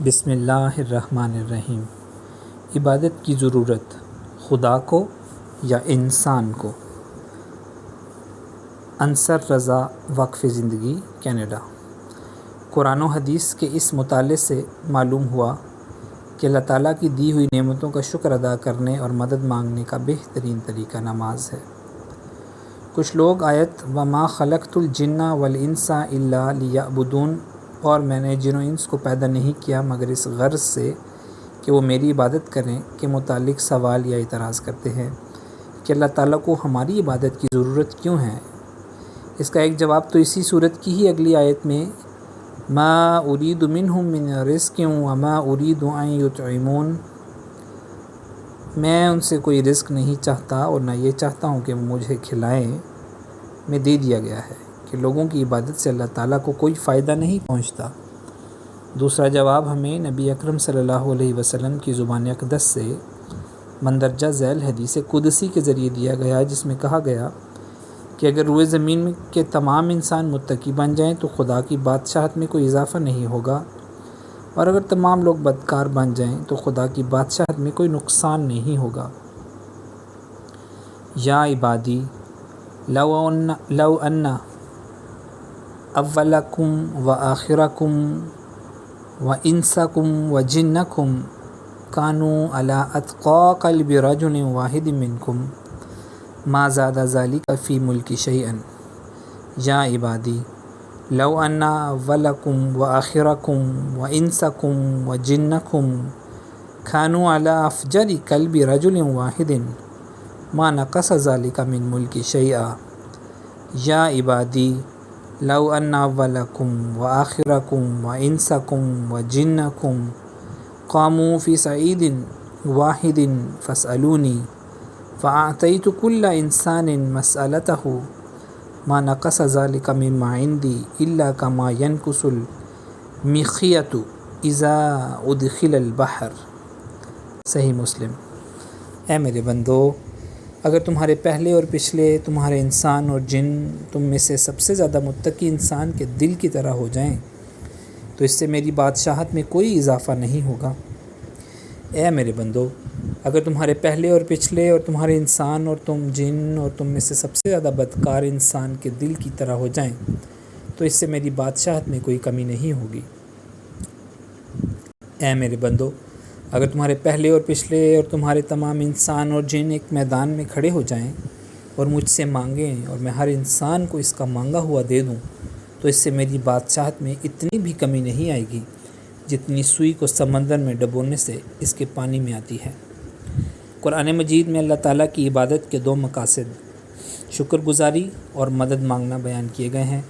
بسم اللہ الرحمن الرحیم۔ عبادت کی ضرورت خدا کو یا انسان کو؟ انصر رضا، وقف زندگی، کینیڈا۔ قرآن و حدیث کے اس مطالعے سے معلوم ہوا کہ اللہ تعالیٰ کی دی ہوئی نعمتوں کا شکر ادا کرنے اور مدد مانگنے کا بہترین طریقہ نماز ہے۔ کچھ لوگ آیت وَمَا خَلَقْتُ الْجِنَّ وَالْإِنسَ إِلَّا لِيَعْبُدُونَ اور میں نے جن و انس کو پیدا نہیں کیا مگر اس غرض سے کہ وہ میری عبادت کریں کے متعلق سوال یا اعتراض کرتے ہیں کہ اللہ تعالیٰ کو ہماری عبادت کی ضرورت کیوں ہے؟ اس کا ایک جواب تو اسی صورت کی ہی اگلی آیت میں مَا أُرِيدُ مِنْهُم مِّن رِزْقٍ وَمَا أُرِيدُ أَن يُطْعِمُونِ، میں ان سے کوئی رزق نہیں چاہتا اور نہ یہ چاہتا ہوں کہ وہ مجھے کھلائیں، میں دے دیا گیا ہے کہ لوگوں کی عبادت سے اللہ تعالیٰ کو کوئی فائدہ نہیں پہنچتا۔ دوسرا جواب ہمیں نبی اکرم صلی اللہ علیہ وسلم کی زبان اقدس سے مندرجہ ذیل حدیث قدسی کے ذریعے دیا گیا، جس میں کہا گیا کہ اگر روئے زمین کے تمام انسان متقی بن جائیں تو خدا کی بادشاہت میں کوئی اضافہ نہیں ہوگا، اور اگر تمام لوگ بدکار بن جائیں تو خدا کی بادشاہت میں کوئی نقصان نہیں ہوگا۔ یا عبادی لو ان اولکم و آخرکم و انسکم و جنکم کانوا علی اتقى قلب رجل واحد منکم ما زاد ذلك فی ملکی شیئا۔ یا عبادی لو ان اولکم و آخرکم و انسکم و جنکم کانوا علی افجر قلب رجل واحد ما نقص ذلك من ملکی شیئا۔ یا عبادی لو ان اولکم و آخرکم و انسکم و جنکم قاموا فی صعید واحد فاسألونی فأعطیت کل انسان مسألته ما نقص ذلك مما عندی الا كما ينقص المخيط اذا ادخل البحر۔ صحیح مسلم۔ اے میرے بندو، اگر تمہارے پہلے اور پچھلے، تمہارے انسان اور جن تم میں سے سب سے زیادہ متقی انسان کے دل کی طرح ہو جائیں تو اس سے میری بادشاہت میں کوئی اضافہ نہیں ہوگا۔ اے میرے بندو، اگر تمہارے پہلے اور پچھلے اور تمہارے انسان اور تم جن اور تم میں سے سب سے زیادہ بدکار انسان کے دل کی طرح ہو جائیں تو اس سے میری بادشاہت میں کوئی کمی نہیں ہوگی۔ اے میرے بندو، اگر تمہارے پہلے اور پچھلے اور تمہارے تمام انسان اور جن ایک میدان میں کھڑے ہو جائیں اور مجھ سے مانگیں اور میں ہر انسان کو اس کا مانگا ہوا دے دوں تو اس سے میری بادشاہت میں اتنی بھی کمی نہیں آئے گی جتنی سوئی کو سمندر میں ڈبونے سے اس کے پانی میں آتی ہے۔ قرآن مجید میں اللہ تعالیٰ کی عبادت کے دو مقاصد شکر گزاری اور مدد مانگنا بیان کیے گئے ہیں،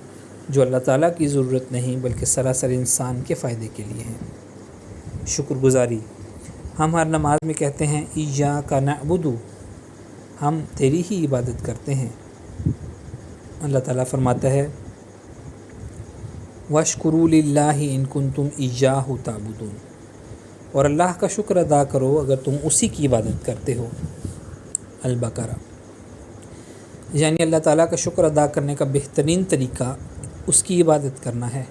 جو اللہ تعالیٰ کی ضرورت نہیں بلکہ سراسر انسان کے فائدے کے لیے ہیں۔ شکر گزاری، ہم ہر نماز میں کہتے ہیں ایاک نعبد، ہم تیری ہی عبادت کرتے ہیں۔ اللہ تعالیٰ فرماتا ہے وَاشْكُرُوا لِلَّهِ إِن كُنتُمْ إِيَّاهُ تَعْبُدُونَ، اور اللہ کا شکر ادا کرو اگر تم اسی کی عبادت کرتے ہو۔ البقرہ۔ یعنی اللہ تعالیٰ کا شکر ادا کرنے کا بہترین طریقہ اس کی عبادت کرنا ہے۔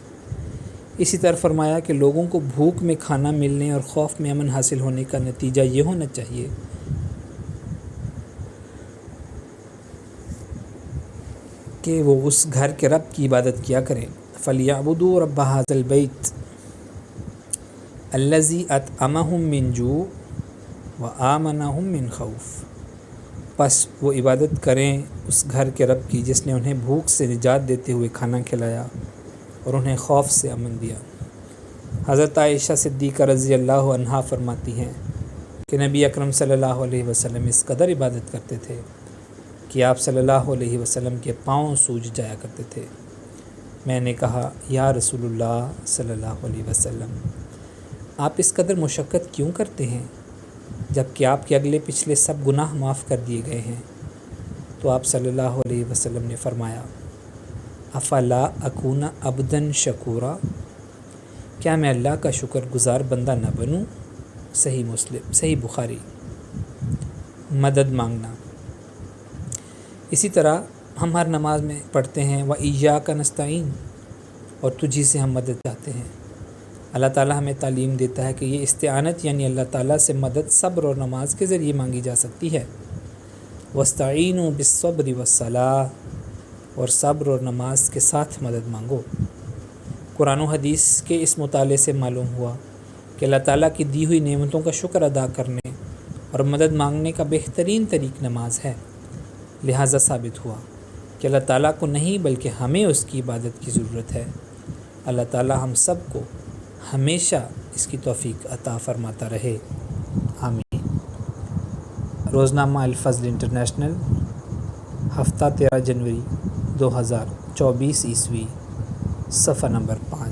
اسی طرح فرمایا کہ لوگوں کو بھوک میں کھانا ملنے اور خوف میں امن حاصل ہونے کا نتیجہ یہ ہونا چاہیے کہ وہ اس گھر کے رب کی عبادت کیا کریں۔ فَلْيَعْبُدُوا رَبَّ هَٰذَا الْبَيْتِ الَّذِي أَطْعَمَهُم مِّن جُوعٍ وَآمَنَهُم مِّن خَوْفٍ، پس وہ عبادت کریں اس گھر کے رب کی جس نے انہیں بھوک سے نجات دیتے ہوئے کھانا کھلایا اور انہیں خوف سے امن دیا۔ حضرت عائشہ صدیقہ رضی اللہ عنہا فرماتی ہیں کہ نبی اکرم صلی اللہ علیہ وسلم اس قدر عبادت کرتے تھے کہ آپ صلی اللہ علیہ وسلم کے پاؤں سوج جایا کرتے تھے۔ میں نے کہا یا رسول اللہ صلی اللہ علیہ وسلم، آپ اس قدر مشقت کیوں کرتے ہیں جب کہ آپ کے اگلے پچھلے سب گناہ معاف کر دیے گئے ہیں؟ تو آپ صلی اللہ علیہ وسلم نے فرمایا افلا اکون عبدا شکورا، کیا میں اللہ کا شکر گزار بندہ نہ بنوں؟ صحیح مسلم، صحیح بخاری۔ مدد مانگنا، اسی طرح ہم ہر نماز میں پڑھتے ہیں وَإِيَّاكَ نَسْتَعِينُ، اور تجھی سے ہم مدد چاہتے ہیں۔ اللہ تعالیٰ ہمیں تعلیم دیتا ہے کہ یہ استعانت یعنی اللہ تعالیٰ سے مدد صبر اور نماز کے ذریعے مانگی جا سکتی ہے۔ وَاسْتَعِینُوا بِالصَّبْرِ وَالصَّلَاةِ، اور صبر اور نماز کے ساتھ مدد مانگو۔ قرآن و حدیث کے اس مطالعے سے معلوم ہوا کہ اللہ تعالیٰ کی دی ہوئی نعمتوں کا شکر ادا کرنے اور مدد مانگنے کا بہترین طریق نماز ہے۔ لہٰذا ثابت ہوا کہ اللہ تعالیٰ کو نہیں بلکہ ہمیں اس کی عبادت کی ضرورت ہے۔ اللہ تعالیٰ ہم سب کو ہمیشہ اس کی توفیق عطا فرماتا رہے، آمین۔ روزنامہ الفضل انٹرنیشنل، ہفتہ 13 جنوری 2024 عیسوی، صفحہ نمبر 5۔